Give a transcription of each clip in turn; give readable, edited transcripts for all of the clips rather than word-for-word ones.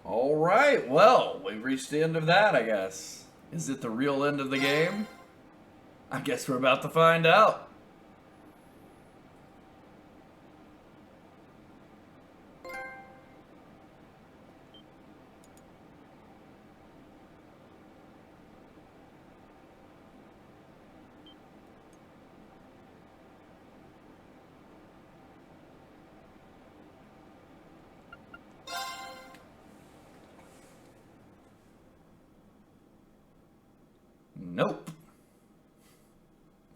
All right, well, we've reached the end of that, I guess. Is it the real end of the game? I guess we're about to find out. Nope.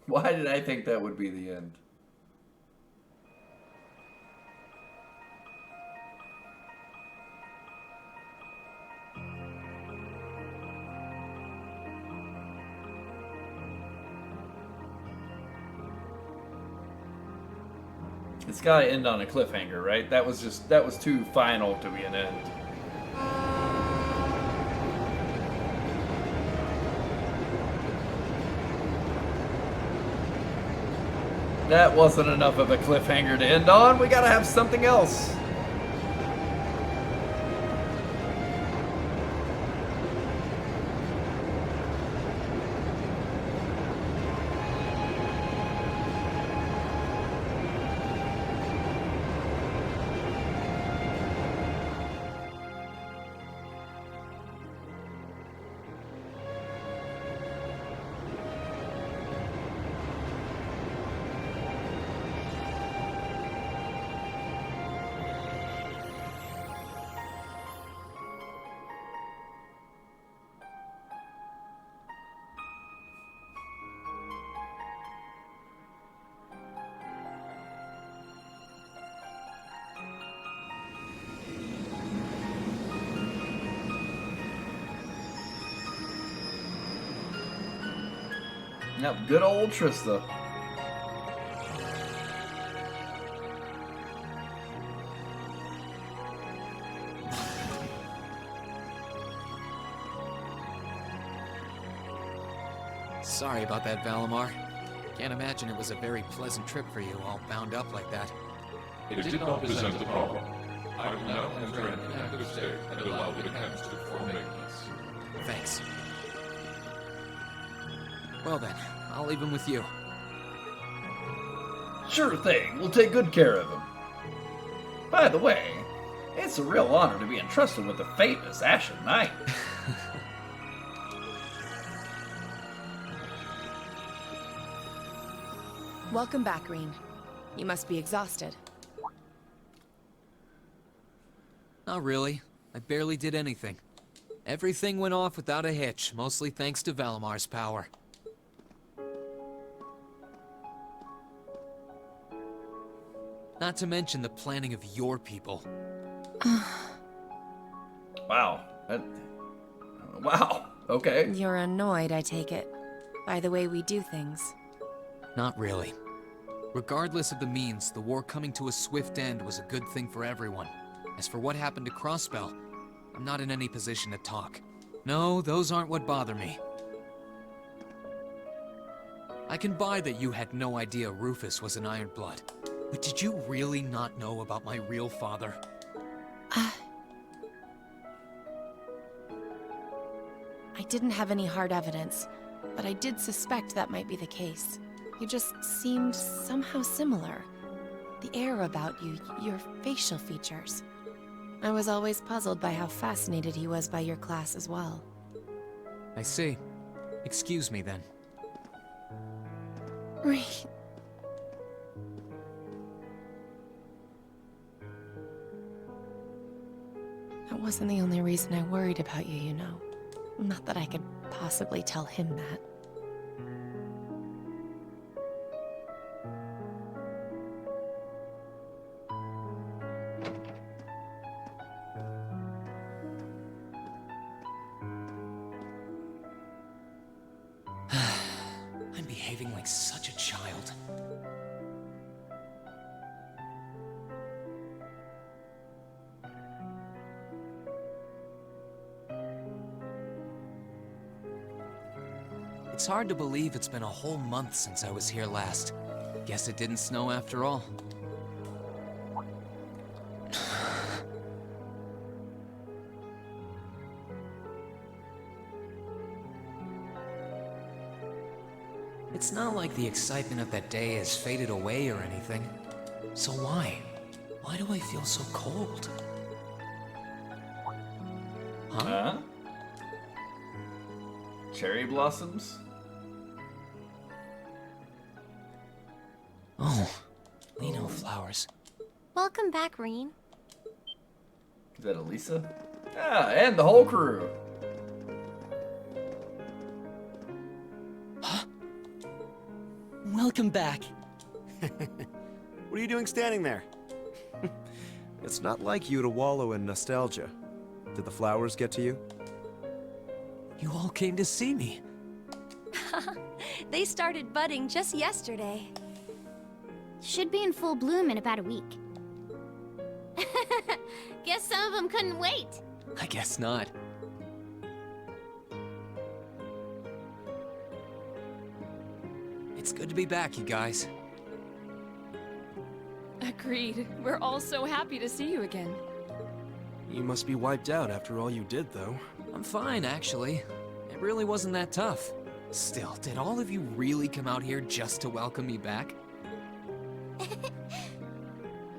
Why did I think that would be the end? It's gotta end on a cliffhanger, right? That was too final to be an end. That wasn't enough of a cliffhanger to end on. We gotta have something else. Yep, good old Trista. Sorry about that, Valimar. Can't imagine it was a very pleasant trip for you, all bound up like that. It did not present a problem. I will now enter an inactive state and allow the camps to perform maintenance. Thanks. Well then, I'll leave him with you. Sure thing, we'll take good care of him. By the way, it's a real honor to be entrusted with the famous Ashen Knight. Welcome back, Rean. You must be exhausted. Not really. I barely did anything. Everything went off without a hitch, mostly thanks to Valimar's power. Not to mention the planning of your people. Wow. Wow. Okay. You're annoyed, I take it, by the way we do things. Not really. Regardless of the means, the war coming to a swift end was a good thing for everyone. As for what happened to Crossbell, I'm not in any position to talk. No, those aren't what bother me. I can buy that you had no idea Rufus was an Ironblood. But did you really not know about my real father? I didn't have any hard evidence, but I did suspect that might be the case. You just seemed somehow similar. The air about you, your facial features. I was always puzzled by how fascinated he was by your class as well. I see. Excuse me then. Right. That wasn't the only reason I worried about you, you know. Not that I could possibly tell him that. I'm behaving like such a child. It's hard to believe it's been a whole month since I was here last. Guess it didn't snow after all. It's not like the excitement of that day has faded away or anything. So why? Why do I feel so cold? Huh? Huh? Cherry blossoms? Oh, Lino flowers. Welcome back, Reen. Is that Elisa? Yeah, and the whole crew. Welcome back. What are you doing standing there? It's not like you to wallow in nostalgia. Did the flowers get to you? You all came to see me. They started budding just yesterday. Should be in full bloom in about a week. Guess some of them couldn't wait. I guess not. It's good to be back, you guys. Agreed. We're all so happy to see you again. You must be wiped out after all you did, though. I'm fine, actually. It really wasn't that tough. Still, did all of you really come out here just to welcome me back?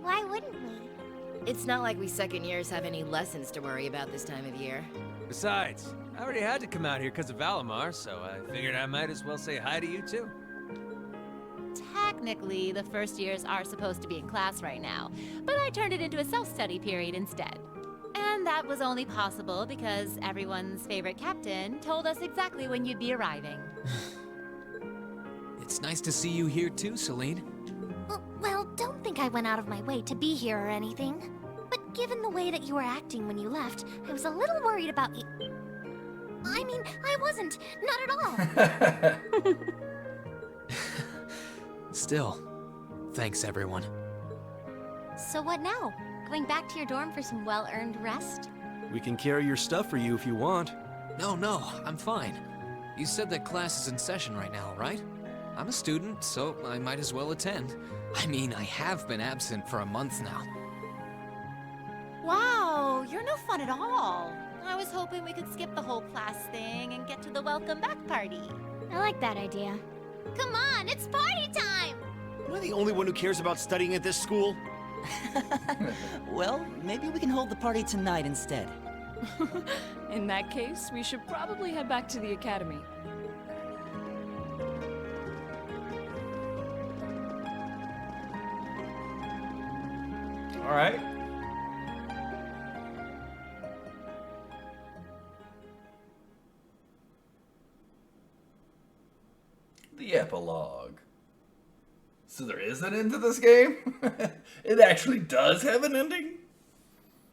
Why wouldn't we? It's not like we second years have any lessons to worry about this time of year. Besides, I already had to come out here because of Valimar, so I figured I might as well say hi to you too. Technically, the first years are supposed to be in class right now, but I turned it into a self-study period instead. And that was only possible because everyone's favorite captain told us exactly when you'd be arriving. It's nice to see you here too, Celine. Well, don't think I went out of my way to be here or anything. But given the way that you were acting when you left, I was a little worried about you. I mean, I wasn't. Not at all. Still, thanks everyone. So what now? Going back to your dorm for some well-earned rest? We can carry your stuff for you if you want. No, I'm fine. You said that class is in session right now, right? I'm a student, so I might as well attend. I mean, I have been absent for a month now. Wow, you're no fun at all. I was hoping we could skip the whole class thing and get to the welcome back party. I like that idea. Come on, it's party time! Am I the only one who cares about studying at this school? Well, maybe we can hold the party tonight instead. In that case, we should probably head back to the academy. All right. The epilogue. So there is an end to this game? It actually does have an ending?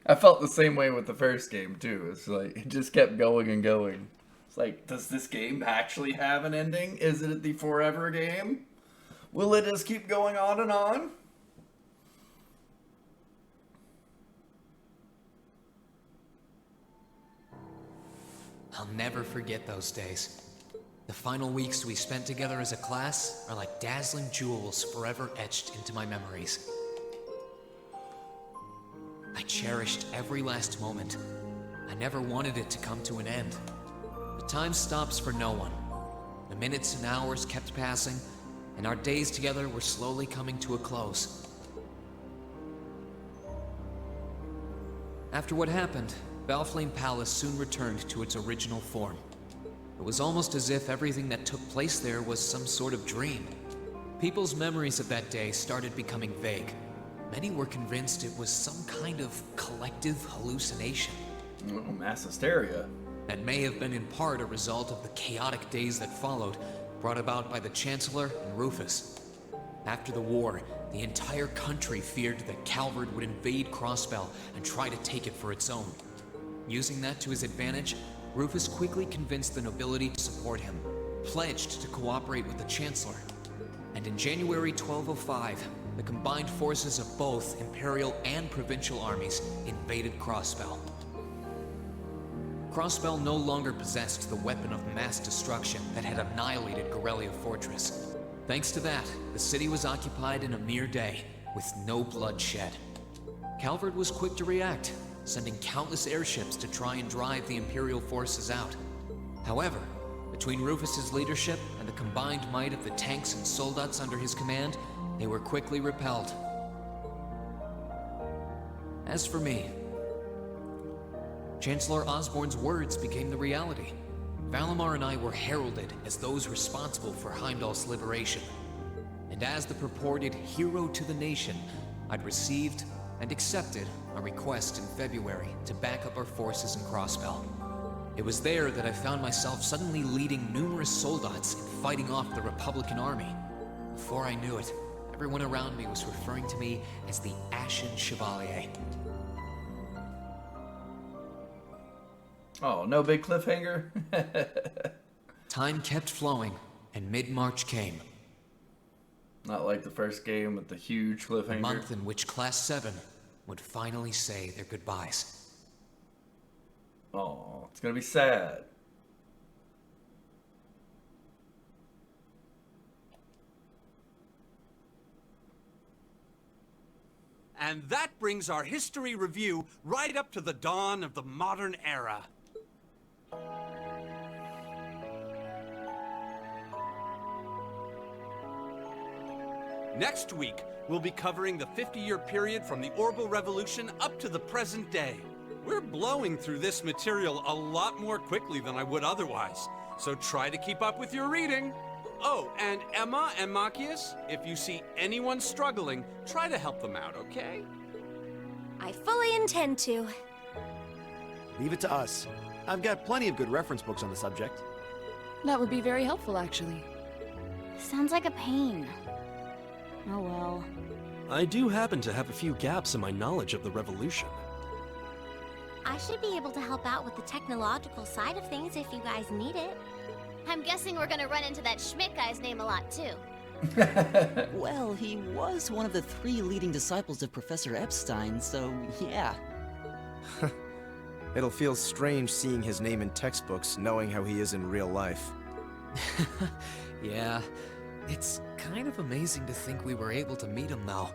I felt the same way with the first game too. It's like, it just kept going and going. It's like, does this game actually have an ending? Is it the forever game? Will it just keep going on and on? I'll never forget those days. The final weeks we spent together as a class are like dazzling jewels forever etched into my memories. I cherished every last moment. I never wanted it to come to an end. But time stops for no one. The minutes and hours kept passing, and our days together were slowly coming to a close. After what happened, Valflame Palace soon returned to its original form. It was almost as if everything that took place there was some sort of dream. People's memories of that day started becoming vague. Many were convinced it was some kind of collective hallucination. Oh, mass hysteria. That may have been in part a result of the chaotic days that followed, brought about by the Chancellor and Rufus. After the war, the entire country feared that Calvard would invade Crossbell and try to take it for its own. Using that to his advantage, Rufus quickly convinced the nobility to support him, pledged to cooperate with the Chancellor. And in January 1205, the combined forces of both Imperial and Provincial armies invaded Crossbell. Crossbell no longer possessed the weapon of mass destruction that had annihilated Corellia Fortress. Thanks to that, the city was occupied in a mere day, with no blood shed. Calvard was quick to react, sending countless airships to try and drive the Imperial forces out. However, the Between Rufus's leadership and the combined might of the tanks and soldats under his command, they were quickly repelled. As for me, Chancellor Osborne's words became the reality. Valimar and I were heralded as those responsible for Heimdall's liberation. And as the purported hero to the nation, I'd received and accepted a request in February to back up our forces in Crossbell. It was there that I found myself suddenly leading numerous soldats and fighting off the Republican army. Before I knew it, everyone around me was referring to me as the Ashen Chevalier. Oh, no big cliffhanger? Time kept flowing, and mid-March came. Not like the first game with the huge cliffhanger. A month in which Class 7 would finally say their goodbyes. Oh, it's gonna be sad. And that brings our history review right up to the dawn of the modern era. Next week, we'll be covering the 50-year period from the Orbital Revolution up to the present day. We're blowing through this material a lot more quickly than I would otherwise, so try to keep up with your reading. Oh, and Emma and Machias, if you see anyone struggling, try to help them out, okay? I fully intend to. Leave it to us. I've got plenty of good reference books on the subject. That would be very helpful, actually. Sounds like a pain. Oh well. I do happen to have a few gaps in my knowledge of the Revolution. I should be able to help out with the technological side of things if you guys need it. I'm guessing we're gonna run into that Schmidt guy's name a lot too. Well, he was one of the 3 leading disciples of Professor Epstein, so yeah. It'll feel strange seeing his name in textbooks, knowing how he is in real life. Yeah, it's kind of amazing to think we were able to meet him now.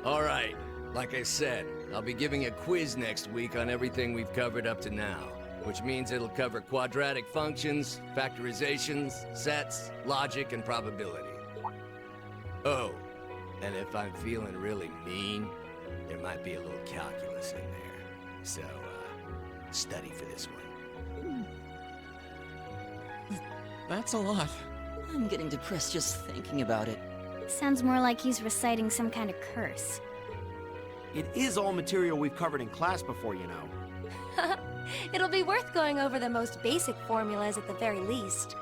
All right, like I said, I'll be giving a quiz next week on everything we've covered up to now, which means it'll cover quadratic functions, factorizations, sets, logic, and probability. Oh, and if I'm feeling really mean, there might be a little calculus in there. So, study for this one. That's a lot. I'm getting depressed just thinking about it. Sounds more like he's reciting some kind of curse. It is all material we've covered in class before, you know. It'll be worth going over the most basic formulas at the very least.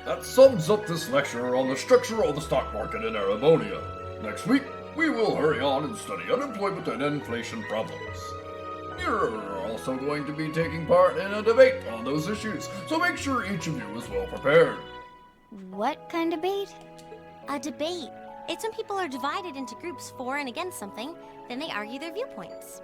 That sums up this lecture on the structure of the stock market in Erebonia. Next week, we will hurry on and study unemployment and inflation problems. You're also going to be taking part in a debate on those issues, so make sure each of you is well prepared. What kind of debate? A debate. It's when people are divided into groups for and against something, then they argue their viewpoints.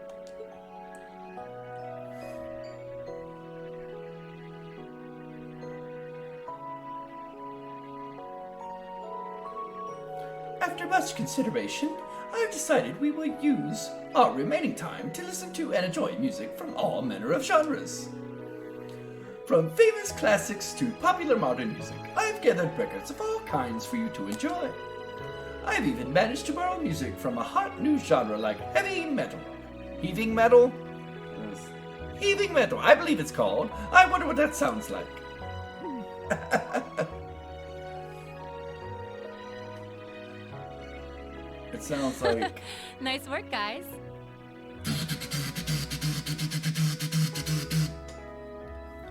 After much consideration, I've decided we will use our remaining time to listen to and enjoy music from all manner of genres. From famous classics to popular modern music, I've gathered records of all kinds for you to enjoy. I've even managed to borrow music from a hot new genre like heavy metal. Heaving metal? Heaving metal, I believe it's called. I wonder what that sounds like. It sounds like... Nice work, guys.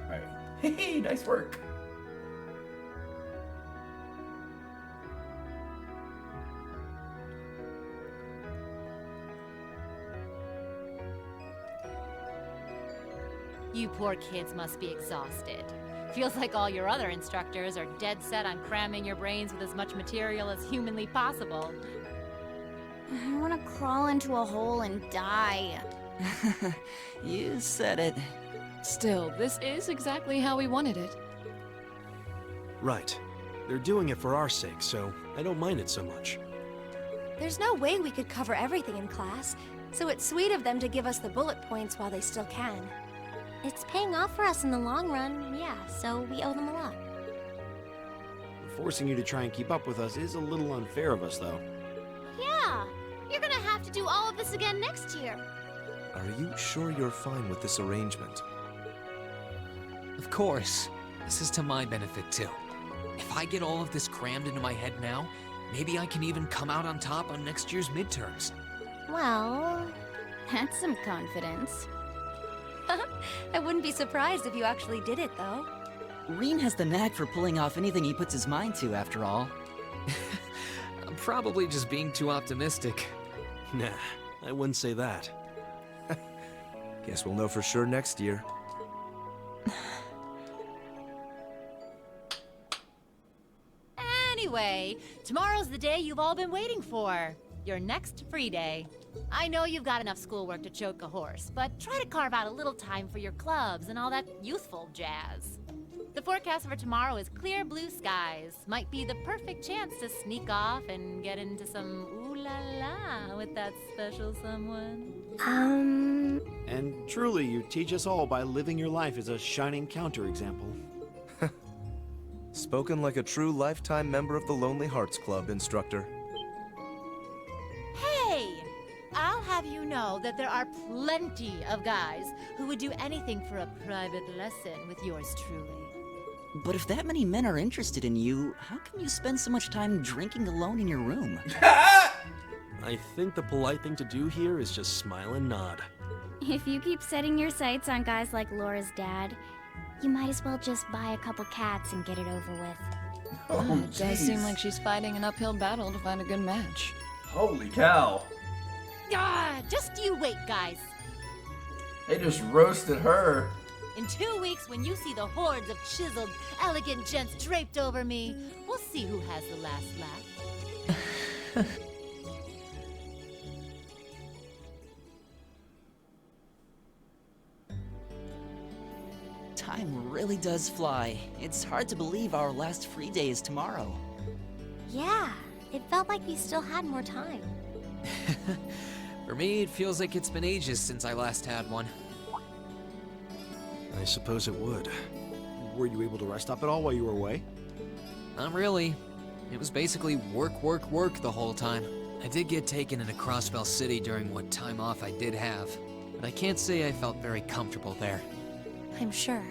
Alright. Hey, nice work. You poor kids must be exhausted. Feels like all your other instructors are dead set on cramming your brains with as much material as humanly possible. I want to crawl into a hole and die. You said it. Still, this is exactly how we wanted it. Right. They're doing it for our sake, so I don't mind it so much. There's no way we could cover everything in class, so it's sweet of them to give us the bullet points while they still can. It's paying off for us in the long run, yeah, so we owe them a lot. Forcing you to try and keep up with us is a little unfair of us, though. Yeah, you're gonna have to do all of this again next year. Are you sure you're fine with this arrangement? Of course. This is to my benefit, too. If I get all of this crammed into my head now, maybe I can even come out on top on next year's midterms. Well, That's some confidence. I wouldn't be surprised if you actually did it, though. Rean has the knack for pulling off anything he puts his mind to, after all. I'm probably just being too optimistic. Nah, I wouldn't say that. Guess we'll know for sure next year. Anyway, tomorrow's the day you've all been waiting for. Your next free day. I know you've got enough schoolwork to choke a horse, but try to carve out a little time for your clubs and all that youthful jazz. The forecast for tomorrow is clear blue skies. Might be the perfect chance to sneak off and get into some ooh-la-la with that special someone. And truly, you teach us all by living your life as a shining counterexample. Spoken like a true lifetime member of the Lonely Hearts Club, instructor. Hey! I'll have you know that there are plenty of guys who would do anything for a private lesson with yours truly. But if that many men are interested in you, how come you spend so much time drinking alone in your room? I think the polite thing to do here is just smile and nod. If you keep setting your sights on guys like Laura's dad, you might as well just buy a couple cats and get it over with. Oh, It does seem like she's fighting an uphill battle to find a good match. Holy cow. Ah, just you wait, guys. They just roasted her. In 2 weeks, when you see the hordes of chiseled, elegant gents draped over me, we'll see who has the last laugh. Time really does fly. It's hard to believe our last free day is tomorrow. Yeah, it felt like we still had more time. For me, it feels like it's been ages since I last had one. I suppose it would. Were you able to rest up at all while you were away? Not really. It was basically work, work, work the whole time. I did get taken into Crossbell City during what time off I did have, but I can't say I felt very comfortable there. I'm sure.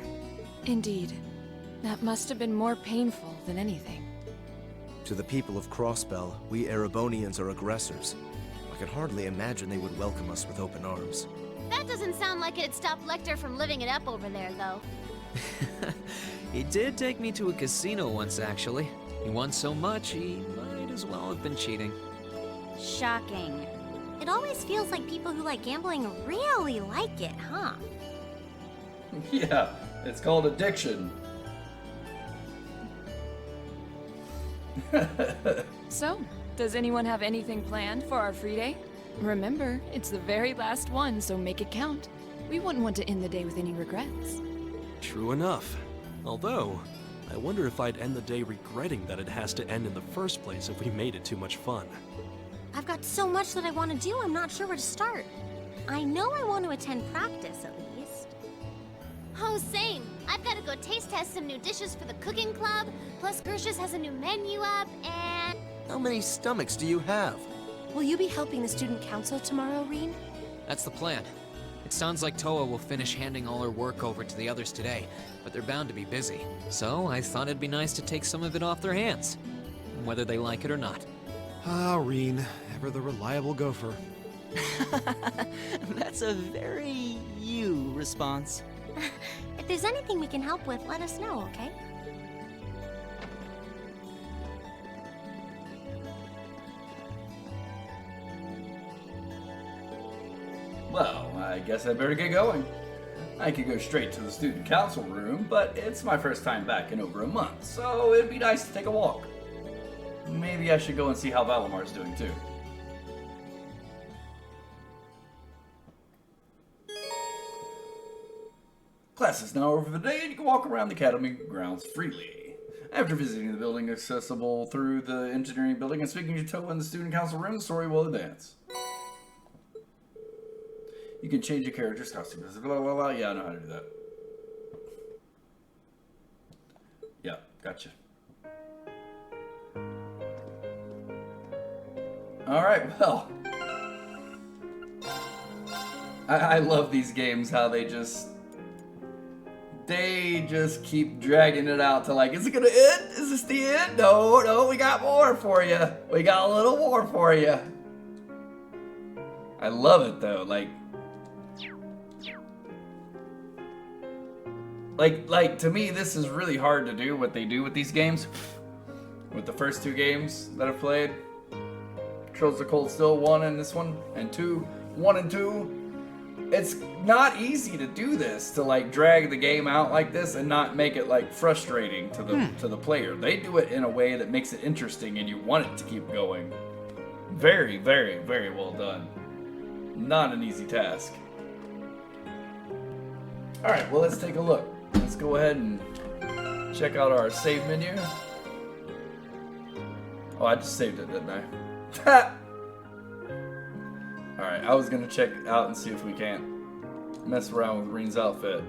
Indeed. That must have been more painful than anything. To the people of Crossbell, we Erebonians are aggressors. I can hardly imagine they would welcome us with open arms. That doesn't sound like it'd stop Lecter from living it up over there, though. He did take me to a casino once, actually. He won so much, he might as well have been cheating. Shocking. It always feels like people who like gambling really like it, huh? Yeah, it's called addiction. So, does anyone have anything planned for our free day? Remember, it's the very last one, so make it count. We wouldn't want to end the day with any regrets. True enough. Although, I wonder if I'd end the day regretting that it has to end in the first place if we made it too much fun. I've got so much that I want to do, I'm not sure where to start. I know I want to attend practice, at least. Oh, same. I've got to go taste test some new dishes for the cooking club, plus Gersha's has a new menu up, and... How many stomachs do you have? Will you be helping the student council tomorrow, Rean? That's the plan. It sounds like Toa will finish handing all her work over to the others today, but they're bound to be busy. So I thought it'd be nice to take some of it off their hands, whether they like it or not. Ah, Rean, ever the reliable gopher. That's a very you response. If there's anything we can help with, let us know, okay? Well, I guess I better get going. I could go straight to the student council room, but it's my first time back in over a month, so it'd be nice to take a walk. Maybe I should go and see how Valamar's doing too. Class is now over for the day, and you can walk around the academy grounds freely. After visiting the building accessible through the engineering building and speaking to Toa in the student council room, the story will advance. You can change your character's costume. Blah, blah, blah. Yeah, I know how to do that. Yeah, gotcha. Alright, well. I love these games, how they just keep dragging it out to like, is it gonna end? Is this the end? No, we got more for you. We got a little more for you. I love it though, like to me, this is really hard to do what they do with these games. With the first two games that I've played, Trails of Cold Steel 1 and this one, and 1 and 2. It's not easy to do this, to like drag the game out like this and not make it like frustrating to the player. They do it in a way that makes it interesting and you want it to keep going. Very, very, very well done. Not an easy task. Alright, well let's take a look. Let's go ahead and check out our save menu. Oh, I just saved it, didn't I? Alright, I was gonna check out and see if we can't mess around with Reen's outfit.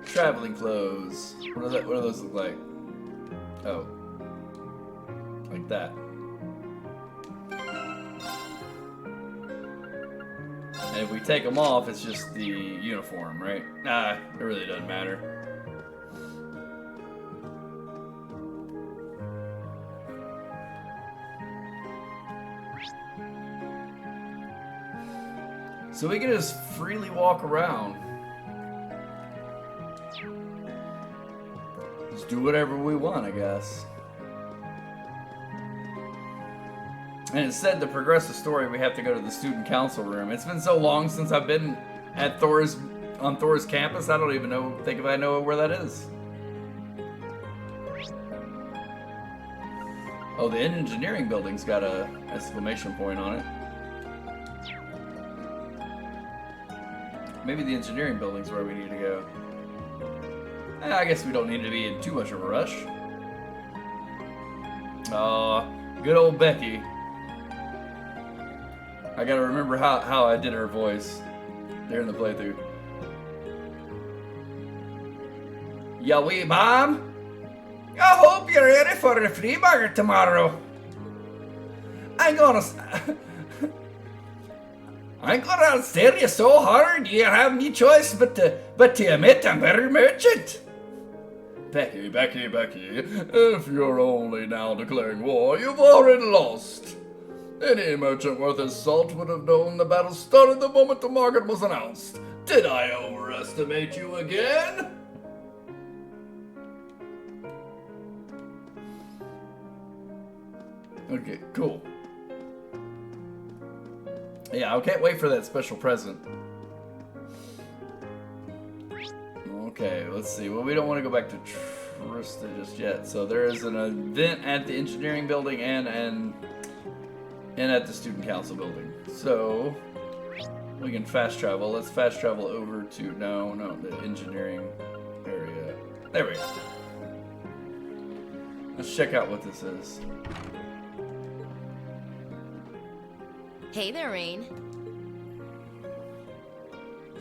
Traveling clothes. What do those look like? Oh. Like that. And if we take them off, it's just the uniform, right? Nah, it really doesn't matter. So we can just freely walk around. Just do whatever we want, I guess. And it said to progress the story, we have to go to the student council room. It's been so long since I've been at on Thor's campus, I don't even think if I know where that is. Oh, the engineering building's got a exclamation point on it. Maybe the engineering building's where we need to go. I guess we don't need to be in too much of a rush. Aw, good old Becky. I gotta remember how I did her voice during the playthrough. Ya wee mom? I hope you're ready for a free burger tomorrow. I'm gonna stare you so hard you have no choice but to admit I'm very merchant. Becky, if you're only now declaring war, you've already lost. Any merchant worth his salt would have known the battle started the moment the market was announced. Did I overestimate you again? Okay, cool. Yeah, I can't wait for that special present. Okay, let's see. Well, we don't want to go back to Trista just yet. So there is an event at the engineering building and at the student council building. So we can fast travel. Let's fast travel over to the engineering area. There we go. Let's check out what this is. Hey there, Reen.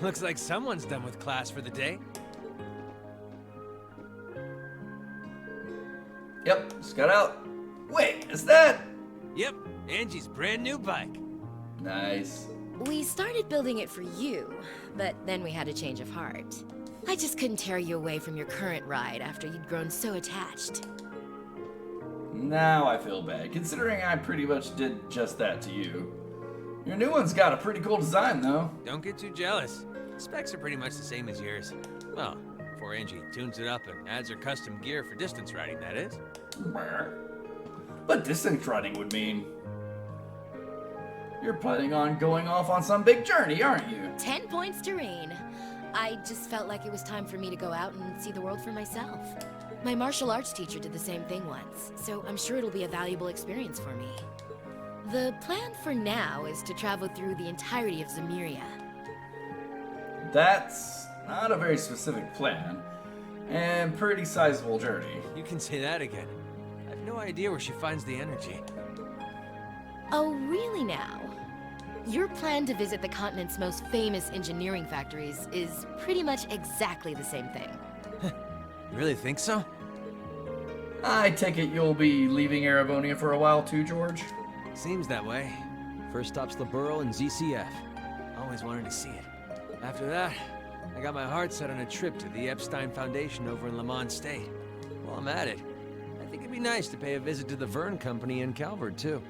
Looks like someone's done with class for the day. Yep, just got out. Wait, is that? Yep, Angie's brand new bike. Nice. We started building it for you, but then we had a change of heart. I just couldn't tear you away from your current ride after you'd grown so attached. Now I feel bad, considering I pretty much did just that to you. Your new one's got a pretty cool design, though. Don't get too jealous. Specs are pretty much the same as yours. Well, before Angie tunes it up and adds her custom gear for distance riding, that is. But distance riding would mean you're planning on going off on some big journey, aren't you? 10 points to Reen. I just felt like it was time for me to go out and see the world for myself. My martial arts teacher did the same thing once, so I'm sure it'll be a valuable experience for me. The plan for now is to travel through the entirety of Zemuria. That's not a very specific plan, and pretty sizable journey. You can say that again. I have no idea where she finds the energy. Oh, really now? Your plan to visit the continent's most famous engineering factories is pretty much exactly the same thing. You really think so? I take it you'll be leaving Erebonia for a while too, George? Seems that way. First stop's the Burrow and ZCF. Always wanted to see it. After that, I got my heart set on a trip to the Epstein Foundation over in Lamont State. While I'm at it, I think it'd be nice to pay a visit to the Verne Company in Calvard, too.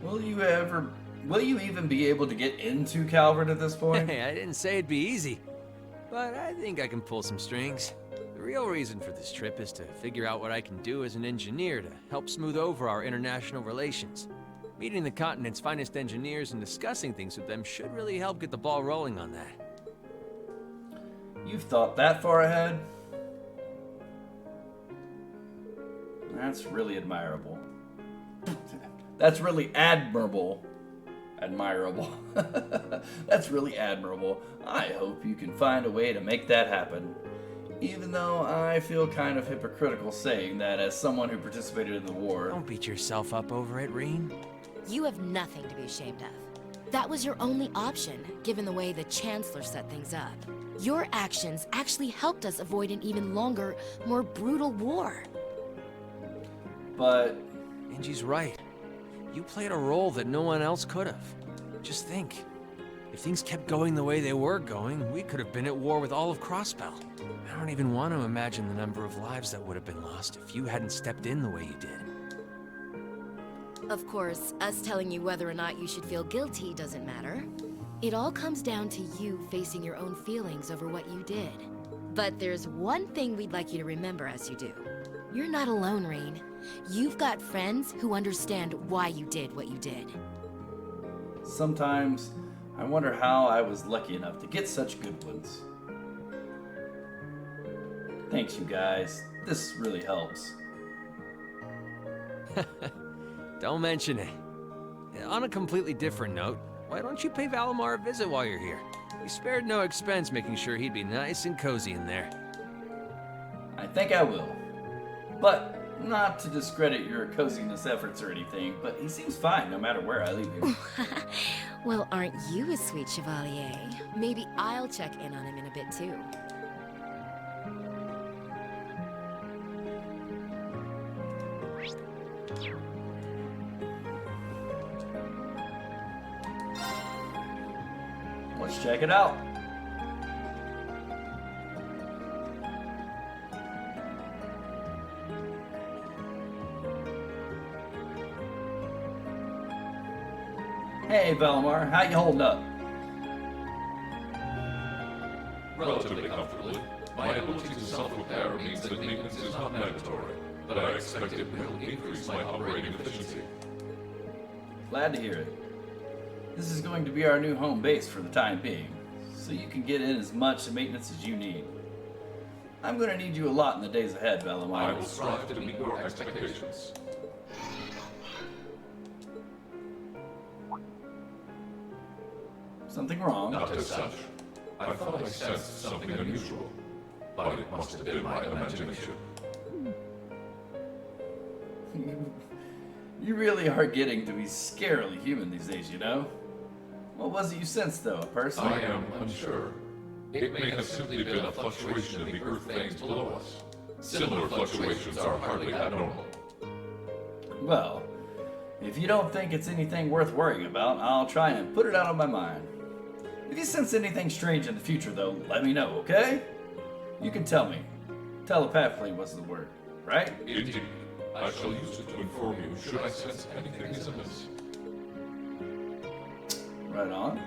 Will you even be able to get into Calvard at this point? Hey, I didn't say it'd be easy. But I think I can pull some strings. The real reason for this trip is to figure out what I can do as an engineer to help smooth over our international relations. Meeting the continent's finest engineers and discussing things with them should really help get the ball rolling on that. You've thought that far ahead? That's really admirable. That's really admirable. Admirable. That's really admirable. I hope you can find a way to make that happen. Even though I feel kind of hypocritical saying that as someone who participated in the war. Don't beat yourself up over it, Rean. You have nothing to be ashamed of. That was your only option, given the way the Chancellor set things up. Your actions actually helped us avoid an even longer, more brutal war. But... Angie's right. You played a role that no one else could have. Just think. If things kept going the way they were going, we could have been at war with all of Crossbell. I don't even want to imagine the number of lives that would have been lost if you hadn't stepped in the way you did. Of course, us telling you whether or not you should feel guilty doesn't matter. It all comes down to you facing your own feelings over what you did. But there's one thing we'd like you to remember as you do. You're not alone, Rean. You've got friends who understand why you did what you did. Sometimes, I wonder how I was lucky enough to get such good ones. Thanks, you guys. This really helps. Don't mention it. On a completely different note, why don't you pay Valimar a visit while you're here? We spared no expense making sure he'd be nice and cozy in there. I think I will. But not to discredit your coziness efforts or anything, but he seems fine no matter where I leave him. Well, aren't you a sweet chevalier? Maybe I'll check in on him in a bit too. Let's check it out. Hey, Valimar, how you holding up? Relatively comfortably. My ability to self-repair means that maintenance is not mandatory, but I expect it will increase my operating efficiency. Glad to hear it. This is going to be our new home base for the time being, so you can get in as much maintenance as you need. I'm going to need you a lot in the days ahead, Valimar. I will strive to meet your expectations. Something wrong? Not as such. I thought I sensed something unusual, but it must have been my imagination. You really are getting to be scarily human these days, you know? What was it you sensed, though? A person? I am unsure. It may have simply been a fluctuation in the earth veins below us. Similar fluctuations are hardly abnormal. Well, if you don't think it's anything worth worrying about, I'll try and put it out of my mind. If you sense anything strange in the future, though, let me know, okay? You can tell me. Telepathically was the word, right? Indeed. I shall use it to inform you should I sense anything is amiss. Right on.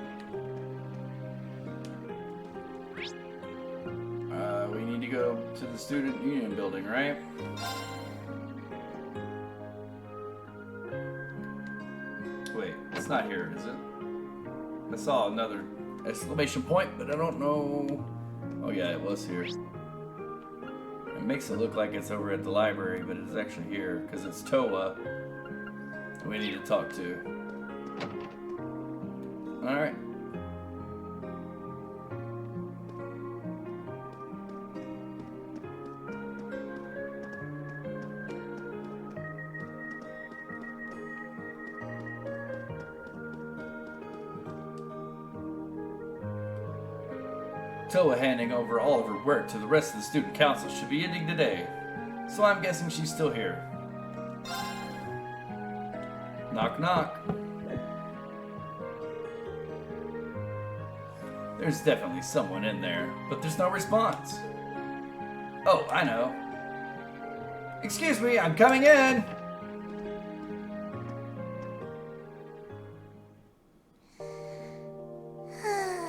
We need to go to the Student Union building, right? Wait, it's not here, is it? I saw another exclamation point, but I don't know. Oh yeah, it was here. It makes it look like it's over at the library, but it's actually here because it's Toa we need to talk to. All right. Toa handing over all of her work to the rest of the student council should be ending today, so I'm guessing she's still here. Knock knock. There's definitely someone in there, but there's no response. Oh, I know. Excuse me, I'm coming in!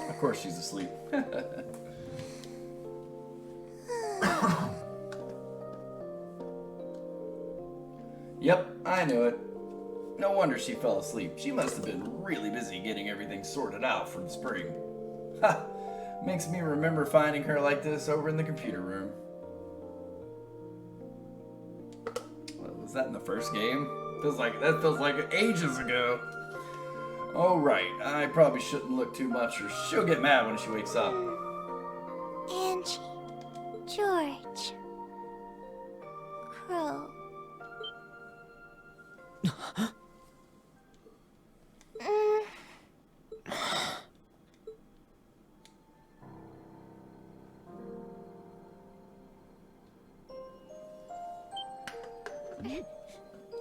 Of course she's asleep. Yep, I knew it. No wonder she fell asleep. She must have been really busy getting everything sorted out from spring. Ha! Makes me remember finding her like this over in the computer room. What, was that in the first game? That feels like ages ago. Oh right, I probably shouldn't look too much or she'll get mad when she wakes up. Angie, George, Crow.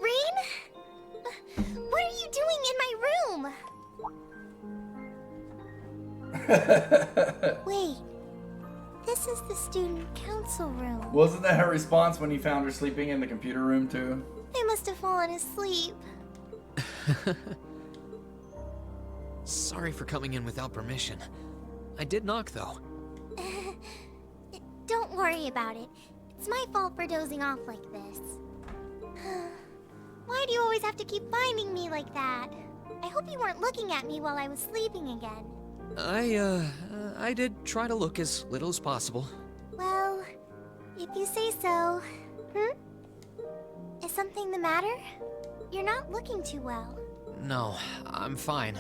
Rean? What are you doing in my room? Wait, this is the student council room. Wasn't that her response when he found her sleeping in the computer room too? I must have fallen asleep. Sorry for coming in without permission. I did knock, though. Don't worry about it. It's my fault for dozing off like this. Why do you always have to keep finding me like that? I hope you weren't looking at me while I was sleeping again. I did try to look as little as possible. Well, if you say so. Is something the matter? You're not looking too well. No, I'm fine.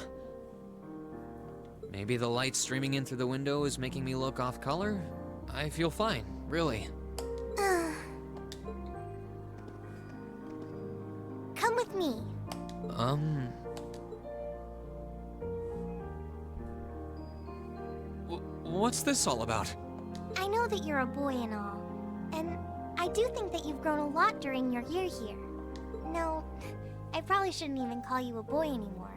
Maybe the light streaming in through the window is making me look off color? I feel fine, really. Come with me. What's this all about? I know that you're a boy and all, and I do think that you've grown a lot during your year here. No, I probably shouldn't even call you a boy anymore.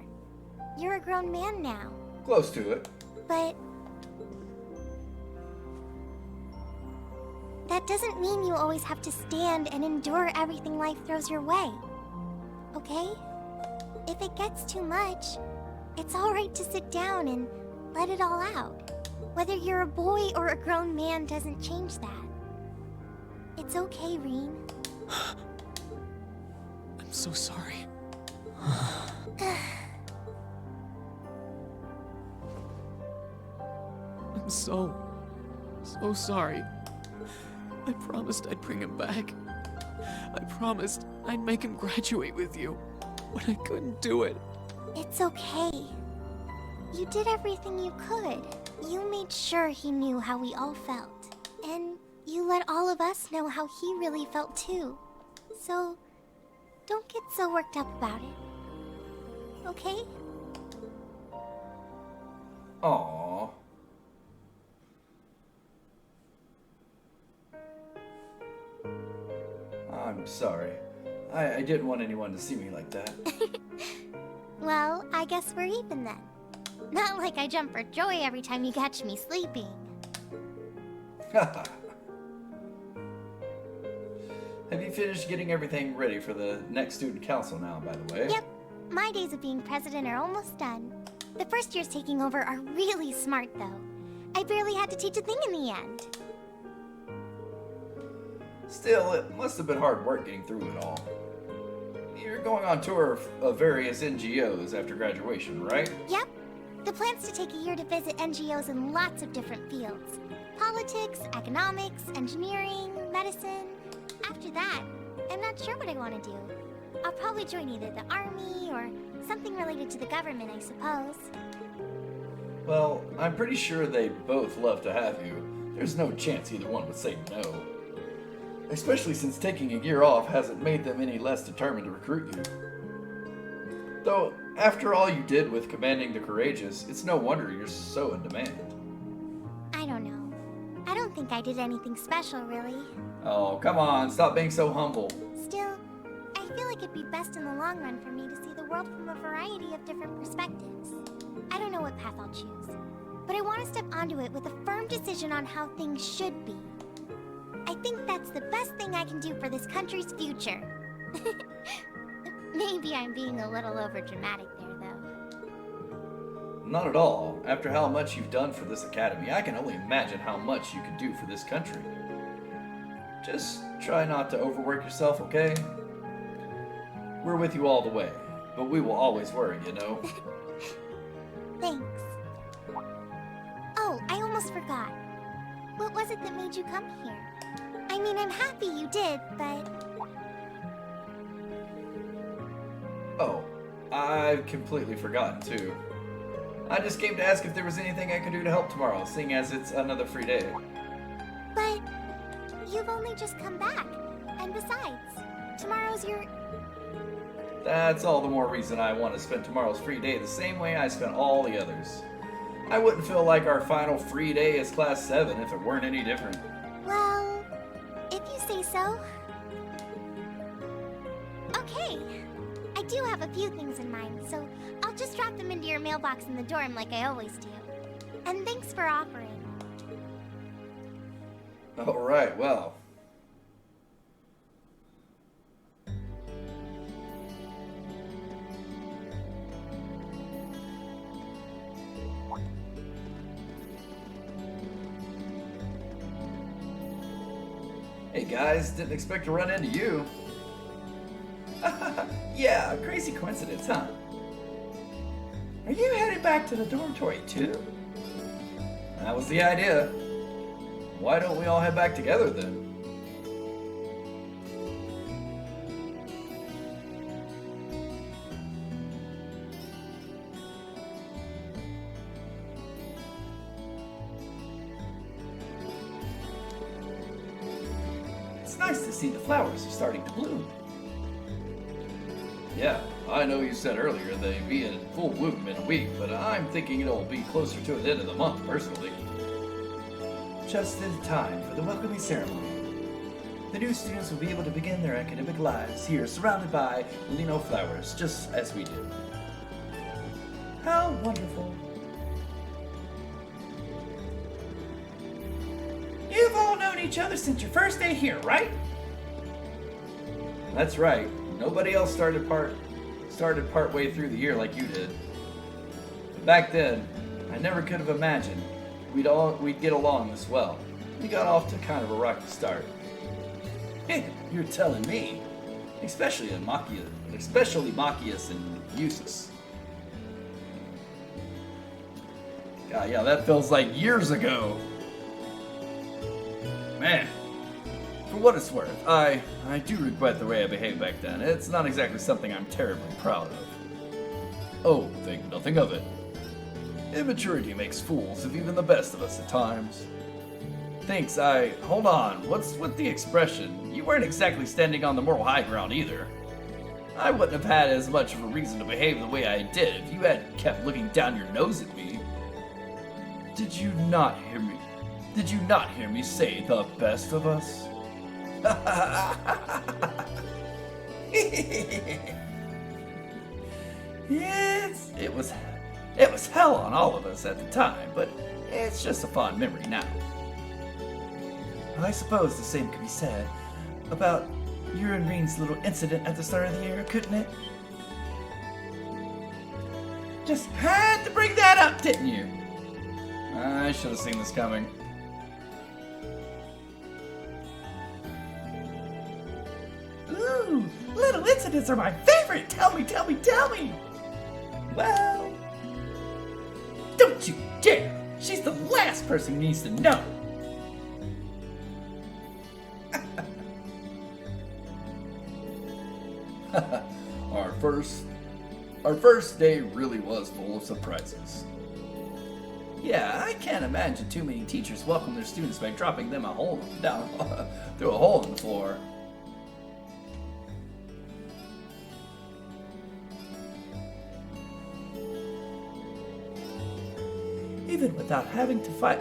You're a grown man now. Close to it. But that doesn't mean you always have to stand and endure everything life throws your way. Okay? If it gets too much, it's alright to sit down and let it all out. Whether you're a boy or a grown man doesn't change that. It's okay, Rean. I'm so sorry. I'm so sorry. I promised I'd bring him back. I promised I'd make him graduate with you, but I couldn't do it. It's okay. You did everything you could. You made sure he knew how we all felt. And you let all of us know how he really felt too. So, don't get so worked up about it. Okay? Aww. I'm sorry. I didn't want anyone to see me like that. Well, I guess we're even then. Not like I jump for joy every time you catch me sleeping. Have you finished getting everything ready for the next student council now, by the way? Yep. My days of being president are almost done. The first years taking over are really smart, though. I barely had to teach a thing in the end. Still, it must have been hard work getting through it all. You're going on tour of various NGOs after graduation, right? Yep. The plan's to take a year to visit NGOs in lots of different fields. Politics, economics, engineering, medicine. After that, I'm not sure what I want to do. I'll probably join either the army or something related to the government, I suppose. Well, I'm pretty sure they both love to have you. There's no chance either one would say no. Especially since taking a year off hasn't made them any less determined to recruit you. Though, after all you did with commanding the Courageous, it's no wonder you're so in demand. I don't know. I don't think I did anything special, really. Oh, come on, stop being so humble. Still, I feel like it'd be best in the long run for me to see the world from a variety of different perspectives. I don't know what path I'll choose, but I want to step onto it with a firm decision on how things should be. I think that's the best thing I can do for this country's future. Maybe I'm being a little overdramatic there, though. Not at all. After how much you've done for this academy, I can only imagine how much you could do for this country. Just try not to overwork yourself, okay? We're with you all the way, but we will always worry, you know? Thanks. Oh, I almost forgot. What was it that made you come here? I mean, I'm happy you did, but... Oh, I've completely forgotten too. I just came to ask if there was anything I could do to help tomorrow, seeing as it's another free day. But... you've only just come back. And besides, tomorrow's your... That's all the more reason I want to spend tomorrow's free day the same way I spent all the others. I wouldn't feel like our final free day is Class 7 if it weren't any different. Well, if you say so. Okay. I do have a few things in mind, so I'll just drop them into your mailbox in the dorm like I always do. And thanks for offering. Alright, well. Hey guys, didn't expect to run into you. Yeah, crazy coincidence, huh? Are you headed back to the dormitory too? That was the idea. Why don't we all head back together then? It's nice to see the flowers are starting to bloom. Yeah, I know you said earlier they'd be in full bloom in a week, but I'm thinking it'll be closer to the end of the month, personally. Just in time for the welcoming ceremony. The new students will be able to begin their academic lives here, surrounded by Lino flowers, just as we did. How wonderful. You've all known each other since your first day here, right? That's right. Nobody else started part way through the year like you did. But back then, I never could have imagined we'd get along this well. We got off to kind of a rocky start. You're telling me. Especially Machias and Eustace. God, yeah, that feels like years ago. Man. For what it's worth, I do regret the way I behaved back then. It's not exactly something I'm terribly proud of. Oh, think nothing of it. Immaturity makes fools of even the best of us at times. Thanks, hold on, what's with the expression? You weren't exactly standing on the moral high ground either. I wouldn't have had as much of a reason to behave the way I did if you had kept looking down your nose at me. Did you not hear me say the best of us? Yes, it was hell on all of us at the time, but it's just a fond memory now. I suppose the same could be said about your and Reen's little incident at the start of the year, couldn't it? Just had to bring that up, didn't you? I should have seen this coming. Ooh, little incidents are my favorite! Tell me! Well... Don't you dare! She's the last person who needs to know! Our first day really was full of surprises. Yeah, I can't imagine too many teachers welcome their students by dropping them a hole down through a hole in the floor. Even without having to fight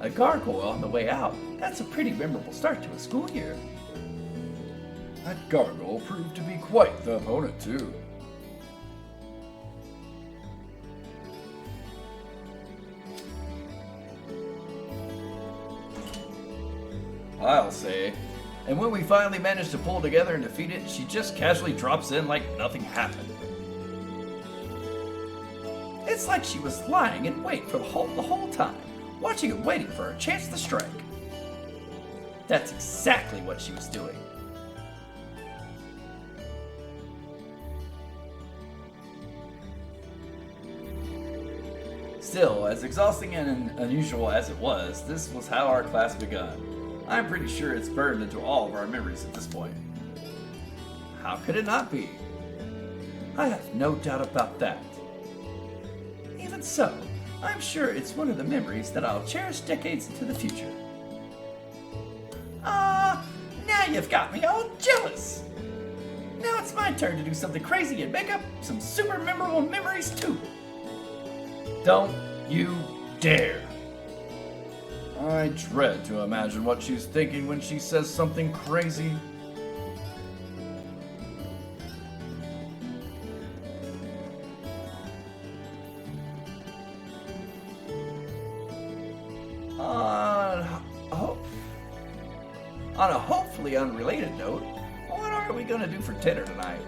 a gargoyle on the way out, that's a pretty memorable start to a school year. That gargoyle proved to be quite the opponent, too. I'll say. And when we finally managed to pull together and defeat it, she just casually drops in like nothing happened. It's like she was lying in wait for the whole time, watching and waiting for her chance to strike. That's exactly what she was doing. Still, as exhausting and unusual as it was, this was how our class begun. I'm pretty sure it's burned into all of our memories at this point. How could it not be? I have no doubt about that. Even so, I'm sure it's one of the memories that I'll cherish decades into the future. Now you've got me all jealous! Now it's my turn to do something crazy and make up some super memorable memories too. Don't you dare! I dread to imagine what she's thinking when she says something crazy. On a hopefully unrelated note, what are we gonna do for dinner tonight?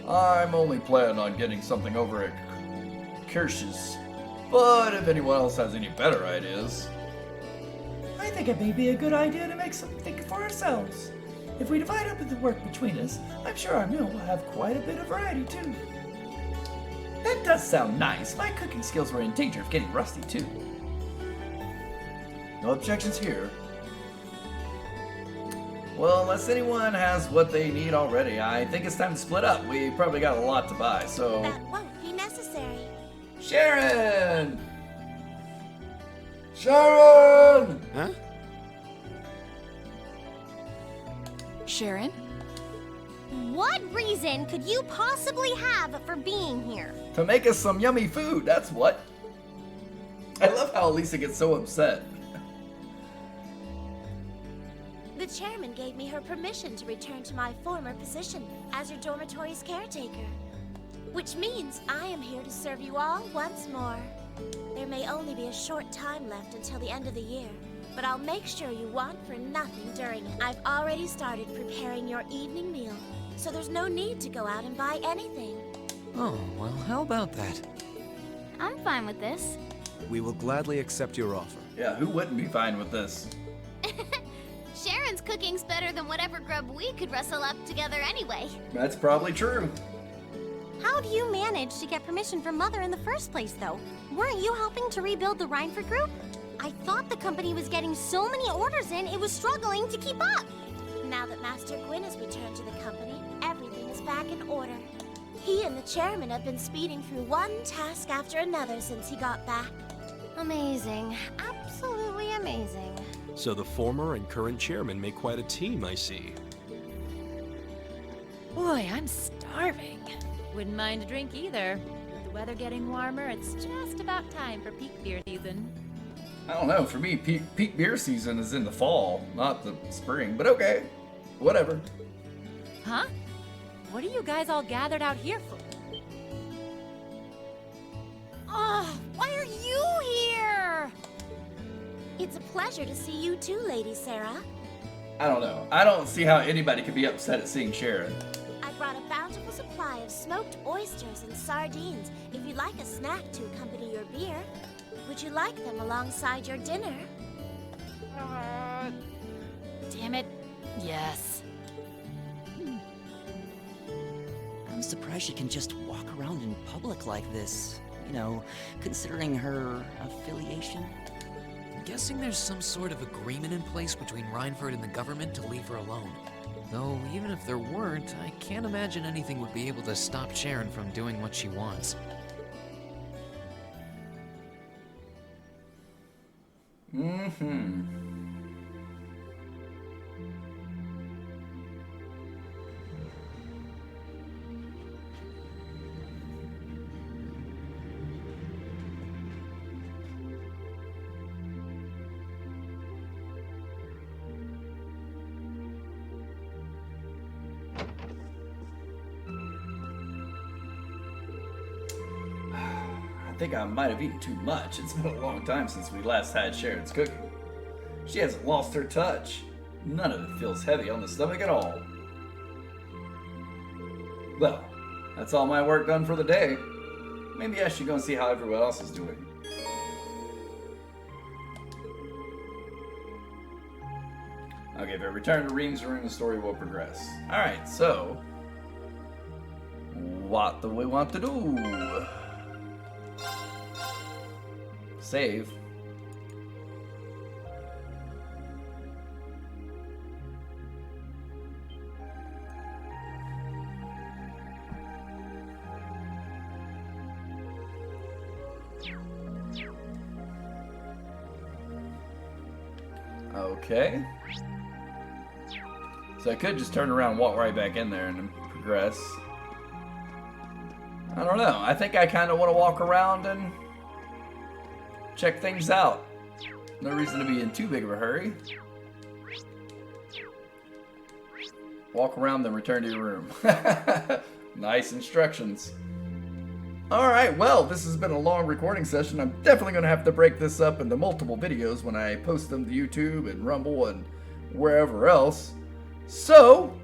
I'm only planning on getting something over at Kirsch's, but if anyone else has any better ideas. I think it may be a good idea to make something for ourselves. If we divide up the work between us, I'm sure our meal will have quite a bit of variety too. That does sound nice. My cooking skills were in danger of getting rusty too. No objections here. Well, unless anyone has what they need already, I think it's time to split up. We probably got a lot to buy, so... That won't be necessary. Sharon! Sharon! Huh? Sharon? What reason could you possibly have for being here? To make us some yummy food, that's what. I love how Elisa gets so upset. The chairman gave me her permission to return to my former position as your dormitory's caretaker. Which means I am here to serve you all once more. There may only be a short time left until the end of the year, but I'll make sure you want for nothing during it. I've already started preparing your evening meal, so there's no need to go out and buy anything. Oh, well, how about that? I'm fine with this. We will gladly accept your offer. Yeah, who wouldn't be fine with this? Sharon's cooking's better than whatever grub we could rustle up together anyway. That's probably true. How do you manage to get permission from Mother in the first place, though? Weren't you helping to rebuild the Reinford group? I thought the company was getting so many orders in, it was struggling to keep up. Now that Master Gwyn has returned to the company, everything is back in order. He and the chairman have been speeding through one task after another since he got back. Amazing. Absolutely amazing. So the former and current chairman make quite a team, I see. Boy, I'm starving. Wouldn't mind a drink either. With the weather getting warmer, it's just about time for peak beer season. I don't know, for me, peak beer season is in the fall, not the spring, but okay. Whatever. Huh? What are you guys all gathered out here for? Oh, why are you here? It's a pleasure to see you too, Lady Sarah. I don't know. I don't see how anybody could be upset at seeing Sharon. I brought a bountiful supply of smoked oysters and sardines if you'd like a snack to accompany your beer. Would you like them alongside your dinner? Damn it. Yes. I'm surprised she can just walk around in public like this. You know, considering her affiliation. I'm guessing there's some sort of agreement in place between Reinford and the government to leave her alone. Though, even if there weren't, I can't imagine anything would be able to stop Sharon from doing what she wants. I think I might have eaten too much. It's been a long time since we last had Sharon's cooking. She hasn't lost her touch. None of it feels heavy on the stomach at all. Well, that's all my work done for the day. Maybe I should go and see how everyone else is doing. Okay, if I return to Ream's room, the story will progress. Alright, so... what do we want to do? Save. Okay. So I could just turn around and walk right back in there and progress. I don't know. I think I kind of want to walk around and check things out. No reason to be in too big of a hurry. Walk around, then return to your room. Nice instructions. Alright, well, this has been a long recording session. I'm definitely going to have to break this up into multiple videos when I post them to YouTube and Rumble and wherever else. So,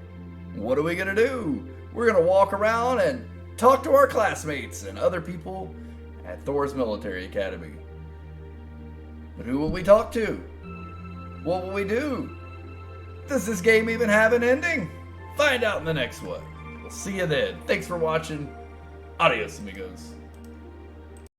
what are we going to do? We're going to walk around and talk to our classmates and other people at Thor's Military Academy. But who will we talk to? What will we do? Does this game even have an ending? Find out in the next one. We'll see you then. Thanks for watching. Adios, amigos.